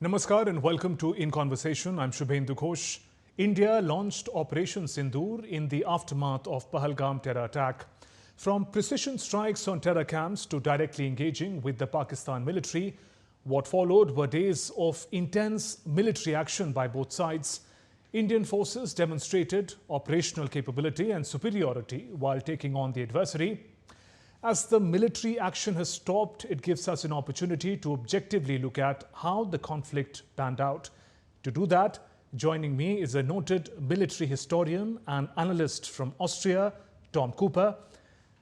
Namaskar and welcome to In Conversation. I'm Shubhendu Ghosh. India launched Operation Sindoor in the aftermath of Pahalgam terror attack. From precision strikes on terror camps to directly engaging with the Pakistan military, what followed were days of intense military action by both sides. Indian forces demonstrated operational capability and superiority while taking on the adversary. As the military action has stopped, it gives us an opportunity to objectively look at how the conflict panned out. To do that, joining me is a noted military historian and analyst from Austria, Tom Cooper.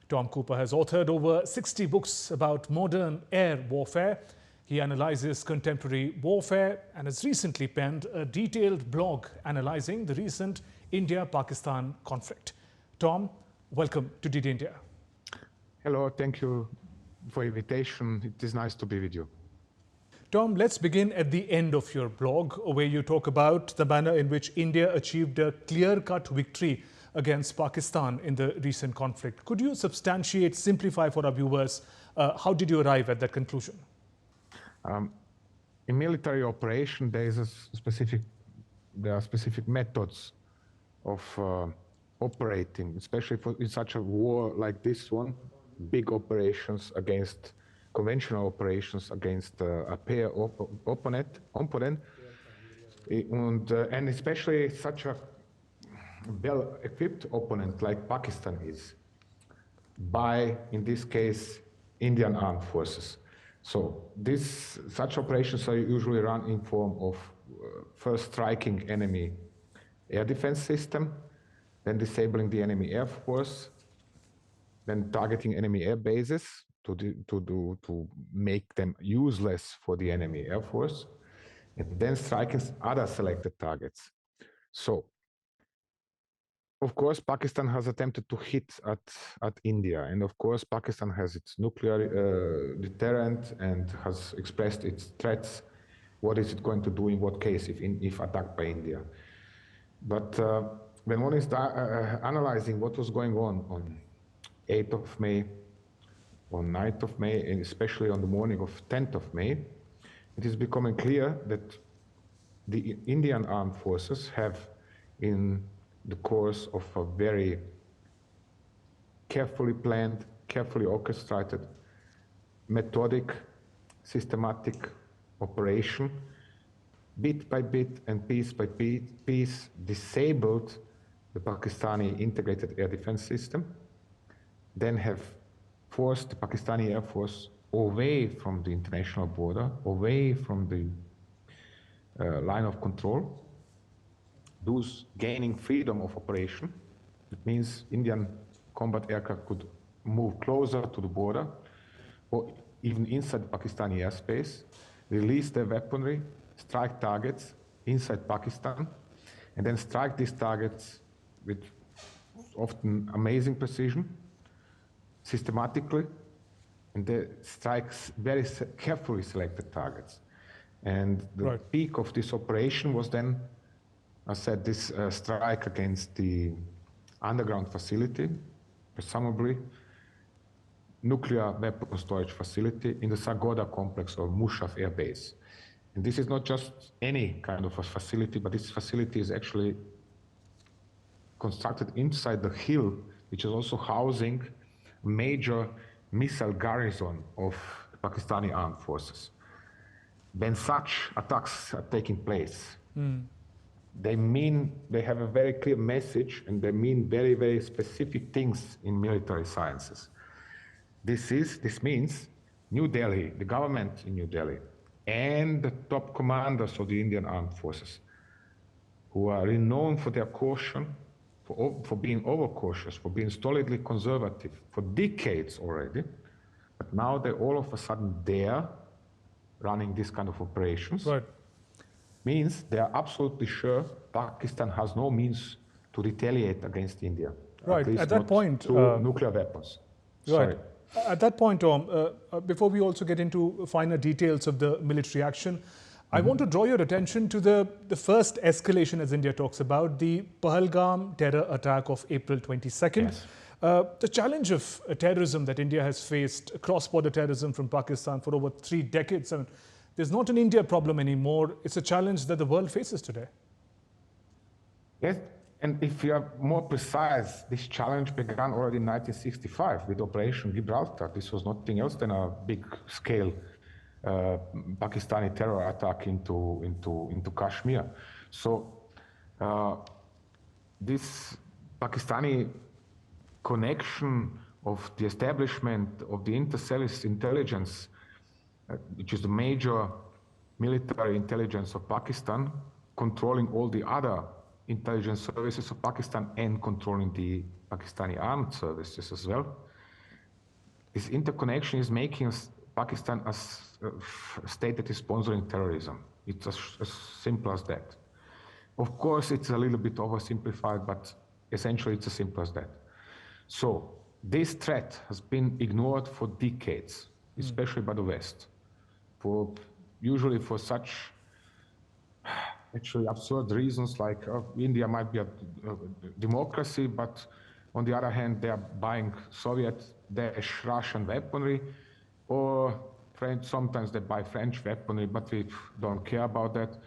Tom Cooper has authored over 60 books about modern air warfare. He analyzes contemporary warfare and has recently penned a detailed blog analyzing the recent India-Pakistan conflict. Tom, welcome to DD India. Hello, thank you for the invitation. It is nice to be with you. Tom, let's begin at the end of your blog, where you talk about the manner in which India achieved a clear-cut victory against Pakistan in the recent conflict. Could you substantiate, simplify for our viewers, how did you arrive at that conclusion? In military operation, there are specific methods of operating, especially in such a war like this one. Big operations against conventional operations against a pair opponent, and especially such a well-equipped opponent like Pakistan is, by, in this case, Indian armed forces. So such operations are usually run in form of first striking enemy air defense system, then disabling the enemy air force, then targeting enemy air bases to make them useless for the enemy air force, and then striking other selected targets. So, of course, Pakistan has attempted to hit at India, and of course, Pakistan has its nuclear deterrent and has expressed its threats. What is it going to do in what case if attacked by India? But when one is analyzing what was going on 8th of May, on 9th of May, and especially on the morning of 10th of May, it is becoming clear that the Indian armed forces have, in the course of a very carefully planned, carefully orchestrated, methodic, systematic operation, bit by bit and piece by piece, disabled the Pakistani integrated air defense system, then have forced the Pakistani Air Force away from the international border, away from the line of control, thus gaining freedom of operation. It means Indian combat aircraft could move closer to the border, or even inside the Pakistani airspace, release their weaponry, strike targets inside Pakistan, and then strike these targets with often amazing precision, systematically, and they strike very carefully selected targets. And the peak of this operation was then, I said, this strike against the underground facility, presumably nuclear weapon storage facility in the Sargodha complex of Mushaf Air Base. And this is not just any kind of a facility, but this facility is actually constructed inside the hill, which is also housing major missile garrison of the Pakistani armed forces. When such attacks are taking place, they have a very clear message, and they mean very, very specific things in military sciences. This means New Delhi, the government in New Delhi, and the top commanders of the Indian armed forces, who are renowned for their caution, for being overcautious, for being stolidly conservative for decades already, but now they all of a sudden dare running this kind of operations. Means they are absolutely sure Pakistan has no means to retaliate against India. At that point, through nuclear weapons. Sorry. At that point, Tom, before we also get into finer details of the military action, I want to draw your attention to the first escalation, as India talks about, the Pahalgam terror attack of April 22nd. Yes. The challenge of terrorism that India has faced, cross-border terrorism from Pakistan for over 3 decades, there's not an India problem anymore. It's a challenge that the world faces today. Yes, and if we are more precise, this challenge began already in 1965 with Operation Gibraltar. This was nothing else than a big-scale Pakistani terror attack into Kashmir. So this Pakistani connection of the establishment of the inter-service intelligence, which is the major military intelligence of Pakistan, controlling all the other intelligence services of Pakistan and controlling the Pakistani armed services as well. This interconnection is making Pakistan a state that is sponsoring terrorism. It's as simple as that. Of course, it's a little bit oversimplified, but essentially it's as simple as that. So this threat has been ignored for decades, especially by the West, usually for such actually absurd reasons like India might be a democracy, but on the other hand, they are buying Soviet-Russian weaponry, or sometimes they buy French weaponry, but we don't care about that.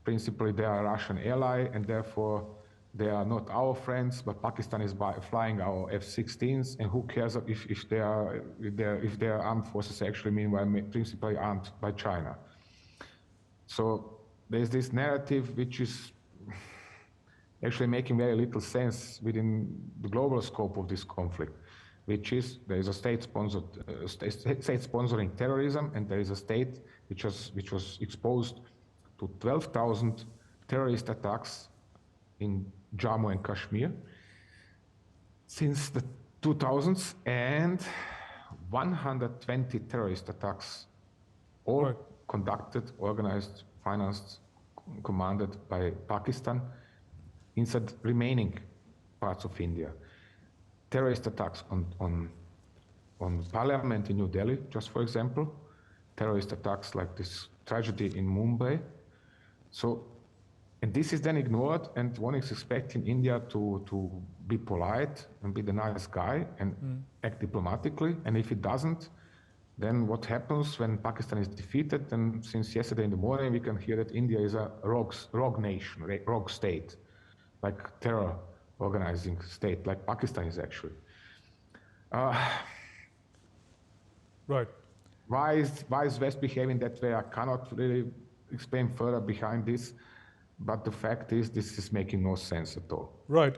Principally, they are a Russian ally, and therefore they are not our friends, but Pakistan is flying our F-16s, and who cares if their armed forces actually meanwhile principally armed by China. So there's this narrative which is actually making very little sense within the global scope of this conflict, which is there is a state sponsoring terrorism, and there is a state which was exposed to 12,000 terrorist attacks in Jammu and Kashmir since the 2000s, and 120 terrorist attacks, all conducted, organized, financed, commanded by Pakistan inside remaining parts of India. Terrorist attacks on parliament in New Delhi, just for example, terrorist attacks like this tragedy in Mumbai. So, and this is then ignored, and one is expecting India to be polite and be the nice guy and act diplomatically, and if it doesn't, then what happens when Pakistan is defeated? And since yesterday in the morning, we can hear that India is a rogue nation, rogue state, like terror organizing state, like Pakistan is actually. Right. Why is West behaving that way? I cannot really explain further behind this, but the fact is this is making no sense at all. Right.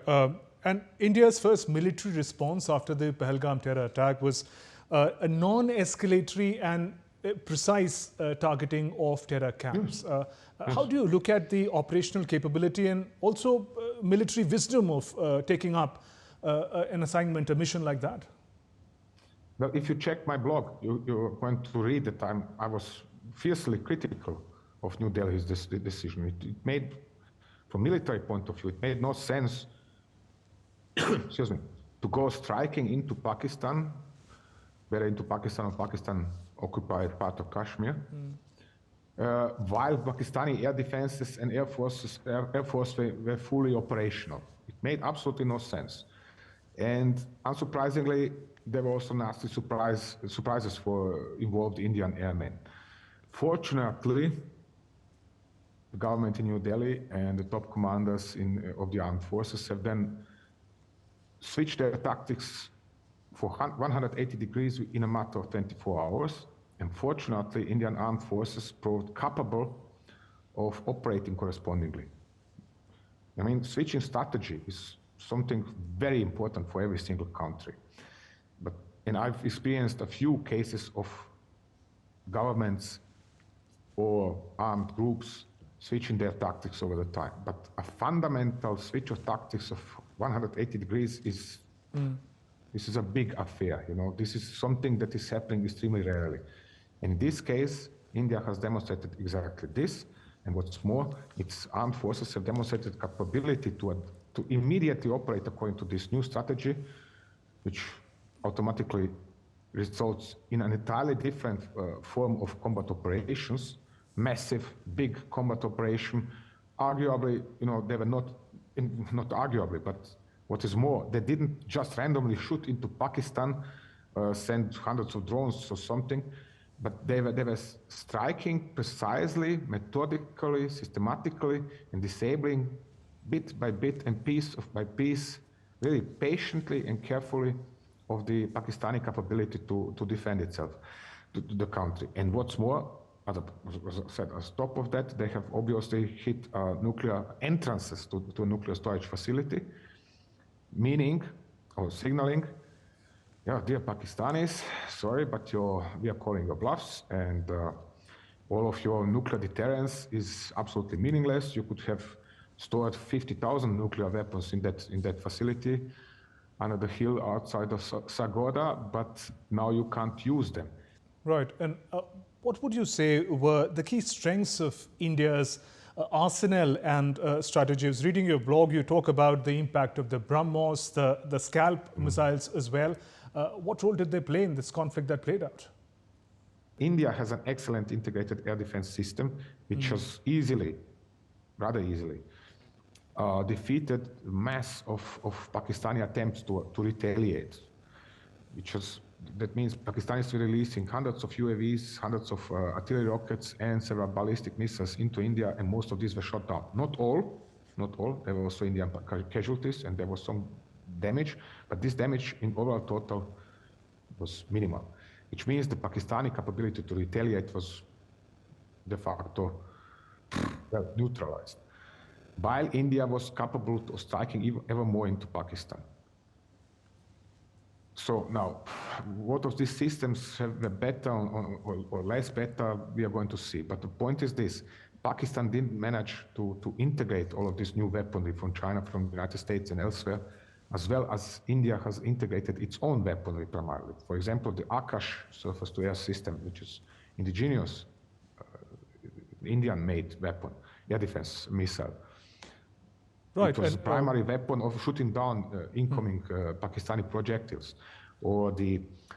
And India's first military response after the Pahalgam terror attack was a non-escalatory and precise targeting of terror camps. Yes. How do you look at the operational capability and also military wisdom of taking up an assignment, a mission like that? Well, if you check my blog, you're going to read that I was fiercely critical of New Delhi's decision. It made, from military point of view, it made no sense excuse me, to go striking into Pakistan, whether into Pakistan or Pakistan-occupied part of Kashmir, while Pakistani air defenses and Air Force were fully operational. It made absolutely no sense. And unsurprisingly, there were also nasty surprises for involved Indian airmen. Fortunately, the government in New Delhi and the top commanders of the armed forces have then switched their tactics for 180 degrees in a matter of 24 hours. And fortunately, Indian armed forces proved capable of operating correspondingly. I mean, switching strategy is something very important for every single country. And I've experienced a few cases of governments or armed groups switching their tactics over the time. But a fundamental switch of tactics of 180 degrees is this is a big affair. You know, this is something that is happening extremely rarely. In this case, India has demonstrated exactly this. And what's more, its armed forces have demonstrated capability to immediately operate according to this new strategy, which automatically results in an entirely different form of combat operations, massive, big combat operation. Arguably, you know, they were not arguably, but what is more, they didn't just randomly shoot into Pakistan, send hundreds of drones or something. but they were striking precisely, methodically, systematically, and disabling bit by bit and piece by piece, really patiently and carefully, of the Pakistani capability to defend itself, to the country. And what's more, as I said, on top of that, they have obviously hit nuclear entrances to a nuclear storage facility, meaning, or signaling, yeah, dear Pakistanis, sorry, but we are calling your bluffs, and all of your nuclear deterrence is absolutely meaningless. You could have stored 50,000 nuclear weapons in that facility under the hill outside of Sargodha, but now you can't use them. Right. And what would you say were the key strengths of India's arsenal and strategy? I was reading your blog, you talk about the impact of the Brahmos, the Scalp missiles as well. What role did they play in this conflict that played out? India has an excellent integrated air defense system, which has rather easily, defeated mass of Pakistani attempts to retaliate, that means Pakistanis were releasing hundreds of UAVs, hundreds of artillery rockets, and several ballistic missiles into India, and most of these were shot down. Not all. There were also Indian casualties, and there was some damage, but this damage in overall total was minimal, which means the Pakistani capability to retaliate was de facto neutralized, while India was capable of striking ever more into Pakistan. So now, what of these systems have the better or less better, we are going to see. But the point is this: Pakistan didn't manage to integrate all of this new weaponry from China, from the United States and elsewhere, as well as India has integrated its own weaponry primarily. For example, the Akash surface-to-air system, which is indigenous Indian-made weapon, air defense missile. Right. It was the primary weapon of shooting down incoming Pakistani projectiles. Or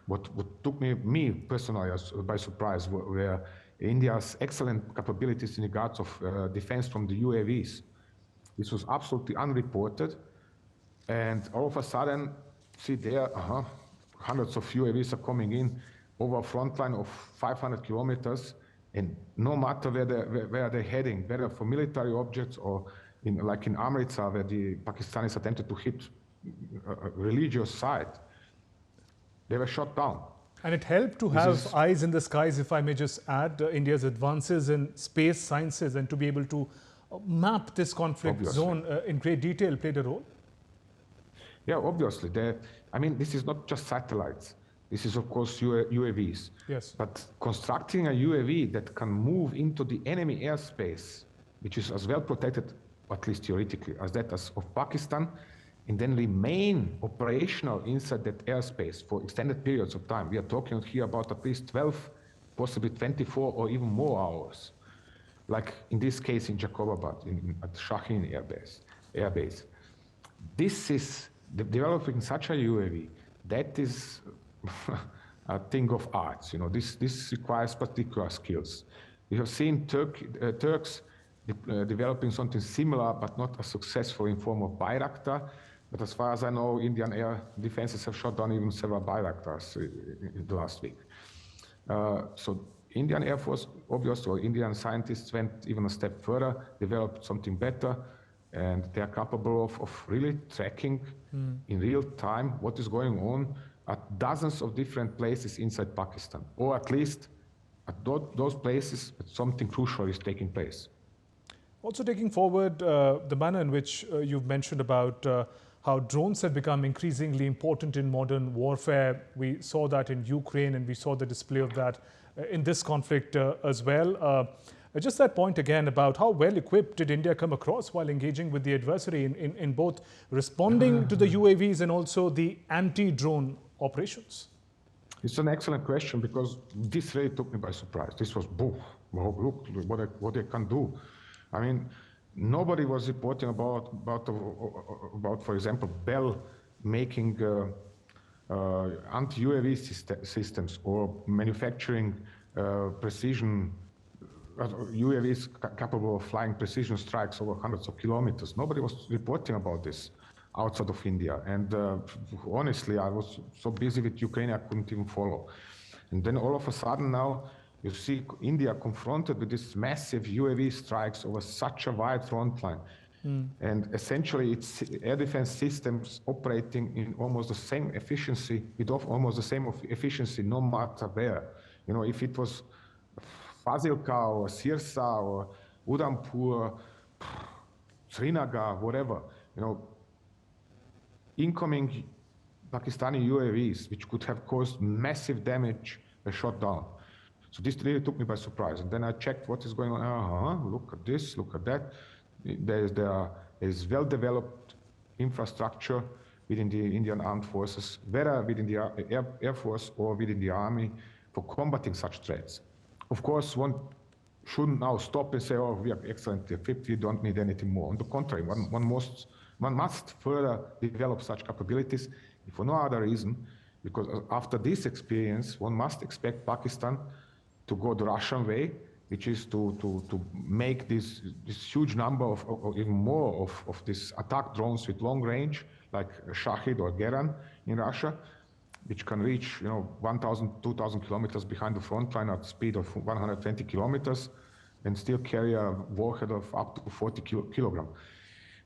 what took me personally by surprise were India's excellent capabilities in regards of defense from the UAVs. This was absolutely unreported. And all of a sudden, see there, hundreds of UAVs are coming in over a front line of 500 kilometers. And no matter where they're heading, whether for military objects or like in Amritsar, where the Pakistanis attempted to hit a religious site, they were shot down. And it helped to have eyes in the skies, if I may just add, India's advances in space sciences and to be able to map this conflict zone in great detail played a role? Yeah, obviously. I mean, this is not just satellites. This is, of course, UAVs. Yes. But constructing a UAV that can move into the enemy airspace, which is as well protected, at least theoretically, as that of Pakistan, and then remain operational inside that airspace for extended periods of time. We are talking here about at least 12, possibly 24 or even more hours. Like in this case in Jacobabad, at Shaheen Air Base. This is developing such a UAV, that is a thing of arts. This requires particular skills. We have seen Turks developing something similar, but not as successful in form of Bayraktar. But as far as I know, Indian air defenses have shot down even several Bayraktars in the last week. So Indian Air Force, obviously, or Indian scientists went even a step further, developed something better, and they are capable of really tracking in real time what is going on at dozens of different places inside Pakistan, or at least at those places something crucial is taking place. Also taking forward the manner in which you've mentioned about how drones have become increasingly important in modern warfare. We saw that in Ukraine, and we saw the display of that in this conflict as well. Just that point again about how well equipped did India come across while engaging with the adversary in both responding to the UAVs and also the anti-drone operations? It's an excellent question, because this really took me by surprise. This was, look what they can do. I mean, nobody was reporting about, for example, Bell making anti-UAV systems or manufacturing precision UAVs capable of flying precision strikes over hundreds of kilometers. Nobody was reporting about this outside of India. And honestly, I was so busy with Ukraine, I couldn't even follow. And then all of a sudden now, you see India confronted with these massive UAV strikes over such a wide front line. And essentially, it's air defense systems operating in almost the same efficiency, almost the same efficiency, no matter where. You know, if it was Fazilka or Sirsa or Udhampur, Srinagar, whatever, you know, incoming Pakistani UAVs, which could have caused massive damage, were shot down. So this really took me by surprise. And then I checked what is going on. Look at this, look at that. There is well-developed infrastructure within the Indian Armed Forces, whether within the Air Force or within the Army, for combating such threats. Of course, one shouldn't now stop and say, oh, we are excellently equipped, we don't need anything more. On the contrary, one must further develop such capabilities, if for no other reason, because after this experience, one must expect Pakistan to go the Russian way, which is to make this huge number or even more of these attack drones with long range, like Shahid or Geran in Russia, which can reach 1,000, 2,000 kilometers behind the front line at speed of 120 kilometers and still carry a warhead of up to 40 kilograms.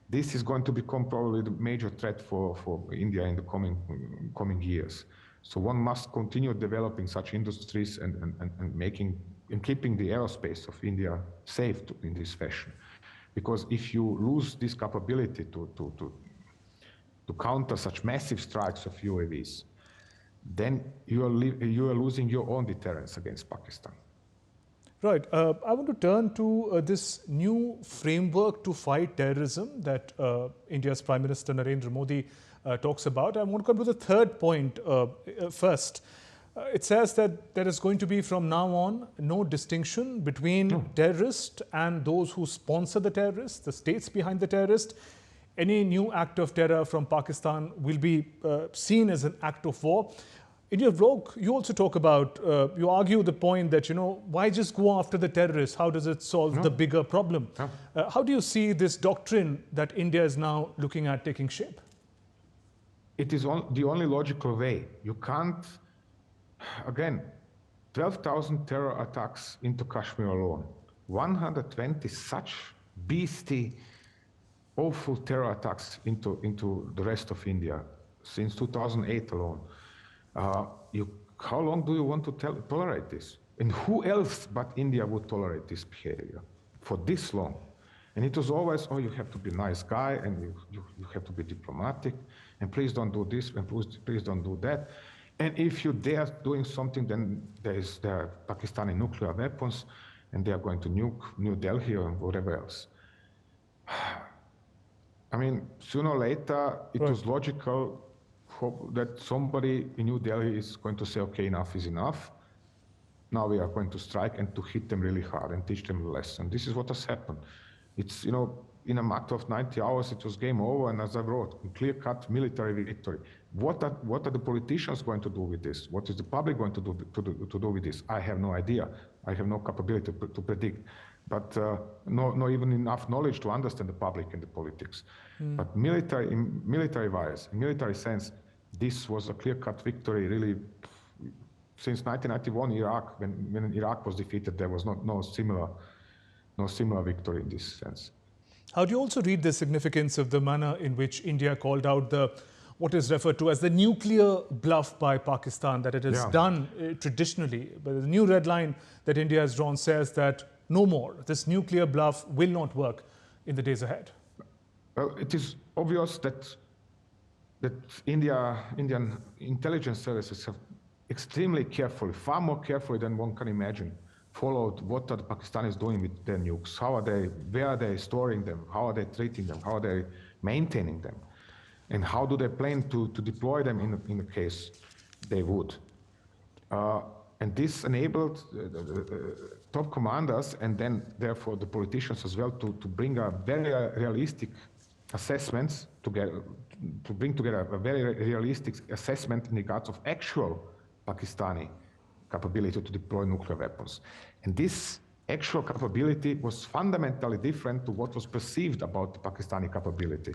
This is going to become probably the major threat for India in the coming years. So one must continue developing such industries and keeping the aerospace of India safe in this fashion. Because if you lose this capability to counter such massive strikes of UAVs, then you are losing your own deterrence against Pakistan. Right. I want to turn to this new framework to fight terrorism that India's Prime Minister Narendra Modi talks about. I want to come to the third point first. It says that there is going to be from now on no distinction between terrorists and those who sponsor the terrorists, the states behind the terrorist. Any new act of terror from Pakistan will be seen as an act of war. In your blog, you also talk about, you argue the point that, why just go after the terrorists? How does it solve the bigger problem? How do you see this doctrine that India is now looking at taking shape? It is the only logical way. You can't, again, 12,000 terror attacks into Kashmir alone, 120 such beastly, awful terror attacks into the rest of India since 2008 alone. How long do you want to tolerate this? And who else but India would tolerate this behavior for this long? And it was always, oh, you have to be a nice guy, and you have to be diplomatic, and please don't do this, and please don't do that. And if you dare doing something, then there are Pakistani nuclear weapons, and they are going to nuke New Delhi or whatever else. I mean, sooner or later, it was logical that somebody in New Delhi is going to say, okay, enough is enough. Now we are going to strike and to hit them really hard and teach them a lesson. This is what has happened. It's, in a matter of 90 hours, it was game over, and as I wrote, clear-cut military victory. What are the politicians going to do with this? What is the public going to do with this? I have no idea. I have no capability to predict, but no even enough knowledge to understand the public and the politics. But in military sense, this was a clear-cut victory, really. Since 1991, Iraq, when Iraq was defeated, there was no similar victory in this sense. How do you also read the significance of the manner in which India called out what is referred to as the nuclear bluff by Pakistan, that it has done traditionally? But the new red line that India has drawn says that no more. This nuclear bluff will not work in the days ahead. Well, it is obvious that Indian intelligence services have extremely carefully, far more carefully than one can imagine, followed what are the Pakistanis doing with their nukes, where are they storing them, how are they treating them, how are they maintaining them, and how do they plan to deploy them in the case they would. And this enabled top commanders and then therefore the politicians as well to bring a very realistic assessments together, to bring together a very realistic assessment in regards of actual Pakistani capability to deploy nuclear weapons. And this actual capability was fundamentally different to what was perceived about the Pakistani capability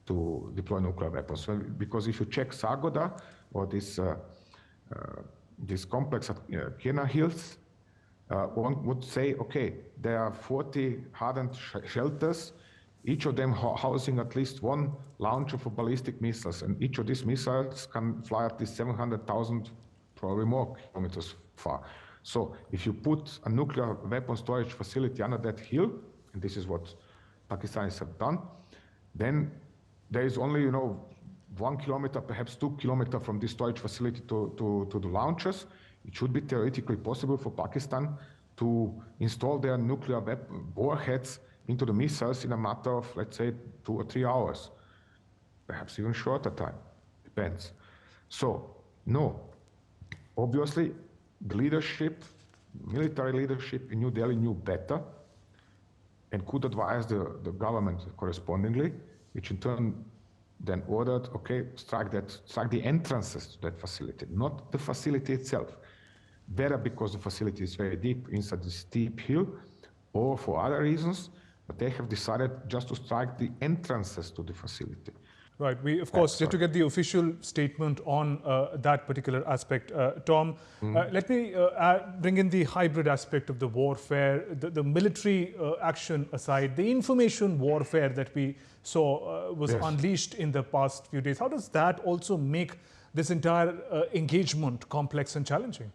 to deploy nuclear weapons. Well, because if you check Sargodha or this this complex at Kirna Hills, one would say, okay, there are 40 hardened shelters, each of them housing at least one launcher for ballistic missiles, and each of these missiles can fly at least 700,000, probably more kilometers far. So if you put a nuclear weapon storage facility under that hill, and this is what Pakistanis have done, then there is only, 1 kilometer, perhaps 2 kilometers from this storage facility to the launchers. It should be theoretically possible for Pakistan to install their nuclear warheads into the missiles in a matter of, let's say, 2 or 3 hours, perhaps even shorter time, depends. So, no, obviously, the leadership, military leadership in New Delhi knew better and could advise the government correspondingly, which in turn then ordered, okay, strike the entrances to that facility, not the facility itself. Whether because the facility is very deep inside the steep hill or for other reasons, but they have decided just to strike the entrances to the facility. Right. We, of course, yet to get the official statement on that particular aspect. Tom, let me bring in the hybrid aspect of the warfare, the military action aside, the information warfare that we saw was unleashed in the past few days. How does that also make this entire engagement complex and challenging?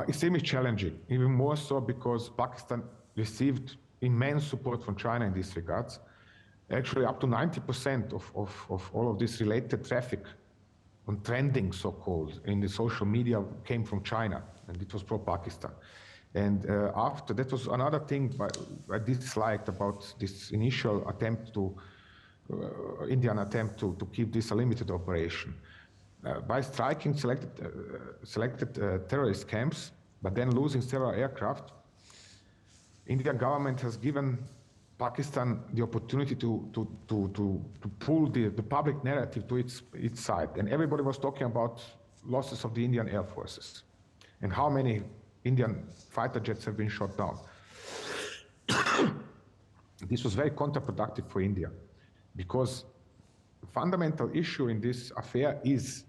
Extremely challenging, even more so because Pakistan received immense support from China in these regards. Actually, up to 90% of all of this related traffic on trending, so-called, in the social media came from China, and it was pro-Pakistan. And after, that was another thing I disliked about this initial attempt Indian attempt to keep this a limited operation. By striking selected terrorist camps, but then losing several aircraft, Indian government has given Pakistan the opportunity to pull the public narrative to its side. And everybody was talking about losses of the Indian Air Forces and how many Indian fighter jets have been shot down. This was very counterproductive for India because the fundamental issue in this affair is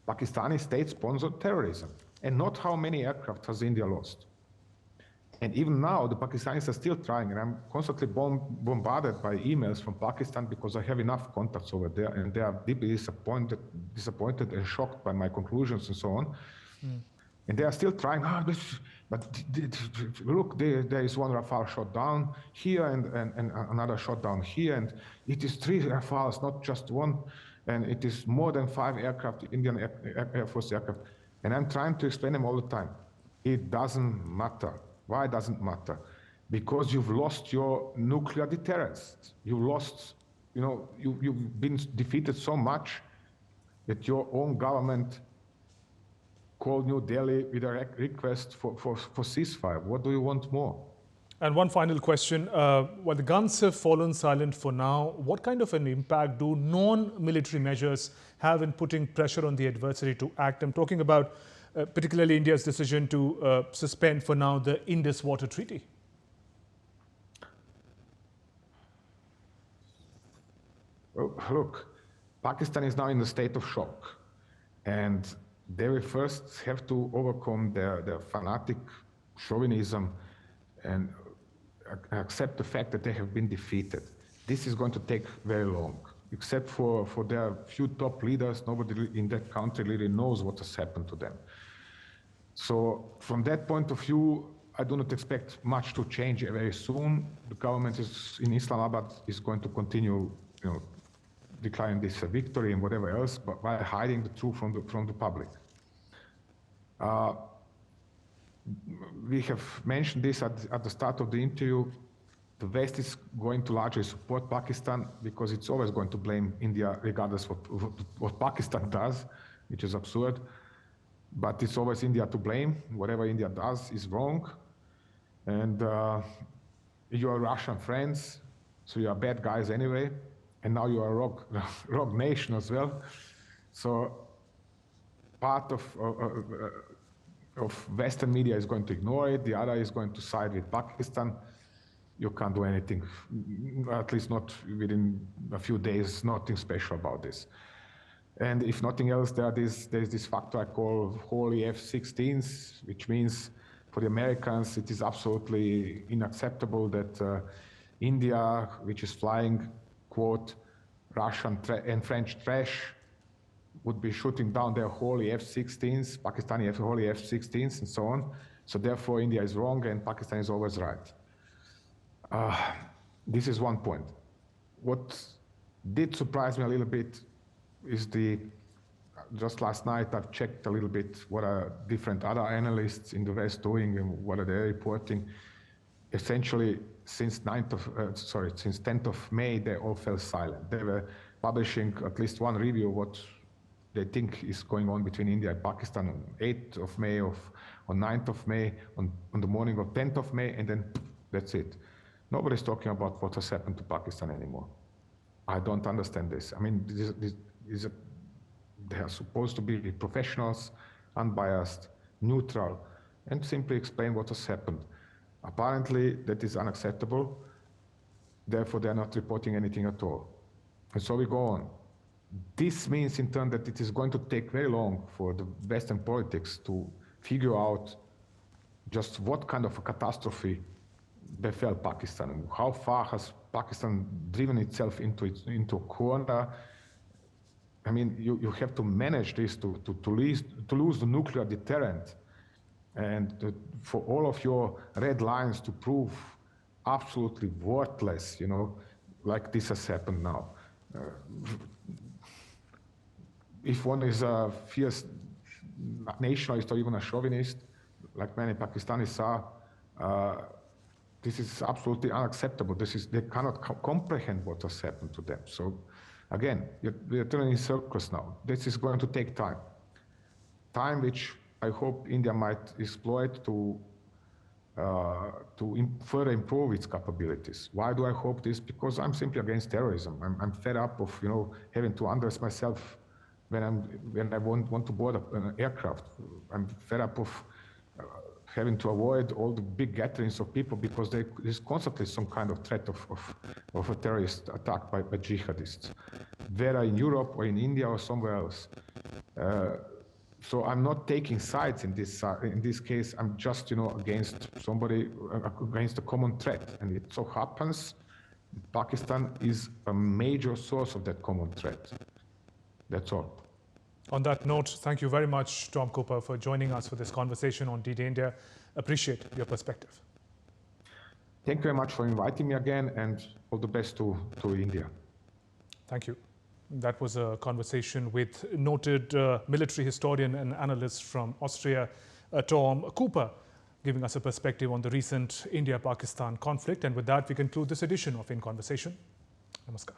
Pakistani state-sponsored terrorism and not how many aircraft has India lost. And even now, the Pakistanis are still trying, and I'm constantly bombarded by emails from Pakistan because I have enough contacts over there, and they are deeply disappointed and shocked by my conclusions and so on. And they are still trying, look, there is one Rafale shot down here and another shot down here, and it is 3 Rafales, not just one, and it is more than 5 aircraft, Indian Air Force aircraft. And I'm trying to explain them all the time. It doesn't matter. Why doesn't it matter? Because you've lost your nuclear deterrence. You lost, you've been defeated so much that your own government called New Delhi with a request for ceasefire. What do you want more? And one final question. While the guns have fallen silent for now, what kind of an impact do non-military measures have in putting pressure on the adversary to act? I'm talking about particularly India's decision to suspend for now the Indus Water Treaty. Well, look, Pakistan is now in a state of shock, and they will first have to overcome their fanatic chauvinism and accept the fact that they have been defeated. This is going to take very long. Except for their few top leaders, nobody in that country really knows what has happened to them. So from that point of view, I do not expect much to change very soon. The government in Islamabad is going to continue, declaring this a victory and whatever else, but by hiding the truth from the public. We have mentioned this at the start of the interview. The West is going to largely support Pakistan because it's always going to blame India regardless what Pakistan does, which is absurd. But it's always India to blame. Whatever India does is wrong. And you are Russian friends, so you are bad guys anyway. And now you are a rogue nation as well. So part of Western media is going to ignore it. The other is going to side with Pakistan. You can't do anything, at least not within a few days, nothing special about this. And if nothing else, there's this factor I call holy F-16s, which means for the Americans, it is absolutely unacceptable that India, which is flying, quote, Russian and French trash, would be shooting down their holy F-16s, Pakistani holy F-16s, and so on. So therefore, India is wrong and Pakistan is always right. This is one point. What did surprise me a little bit is just last night I've checked a little bit what are different other analysts in the West doing and what are they reporting. Essentially, since 10th of May, they all fell silent. They were publishing at least one review of what they think is going on between India and Pakistan on 8th of May, on 9th of May, on the morning of 10th of May, and then that's it. Nobody's talking about what has happened to Pakistan anymore. I don't understand this. I mean, they are supposed to be professionals, unbiased, neutral, and simply explain what has happened. Apparently, that is unacceptable. Therefore, they are not reporting anything at all. And so we go on. This means in turn that it is going to take very long for the Western politics to figure out just what kind of a catastrophe befell Pakistan. How far has Pakistan driven itself into a corner? I mean, you have to manage this to lose the nuclear deterrent, and for all of your red lines to prove absolutely worthless, you know, like this has happened now. If one is a fierce nationalist or even a chauvinist, like many Pakistanis are, this is absolutely unacceptable. They cannot comprehend what has happened to them. So again, we are turning in circles now. This is going to take time. Time which I hope India might exploit to further improve its capabilities. Why do I hope this? Because I'm simply against terrorism. I'm fed up of, you know, having to undress myself when I want to board an aircraft. I'm fed up of having to avoid all the big gatherings of people because there's constantly some kind of threat of a terrorist attack by jihadists, whether in Europe or in India or somewhere else. So I'm not taking sides in this case. I'm just, you know, against somebody, against a common threat. And it so happens Pakistan is a major source of that common threat. That's all. On that note, thank you very much, Tom Cooper, for joining us for this conversation on D-Day India. Appreciate your perspective. Thank you very much for inviting me again, and all the best to India. Thank you. That was a conversation with noted military historian and analyst from Austria, Tom Cooper, giving us a perspective on the recent India-Pakistan conflict. And with that, we conclude this edition of In Conversation. Namaskar.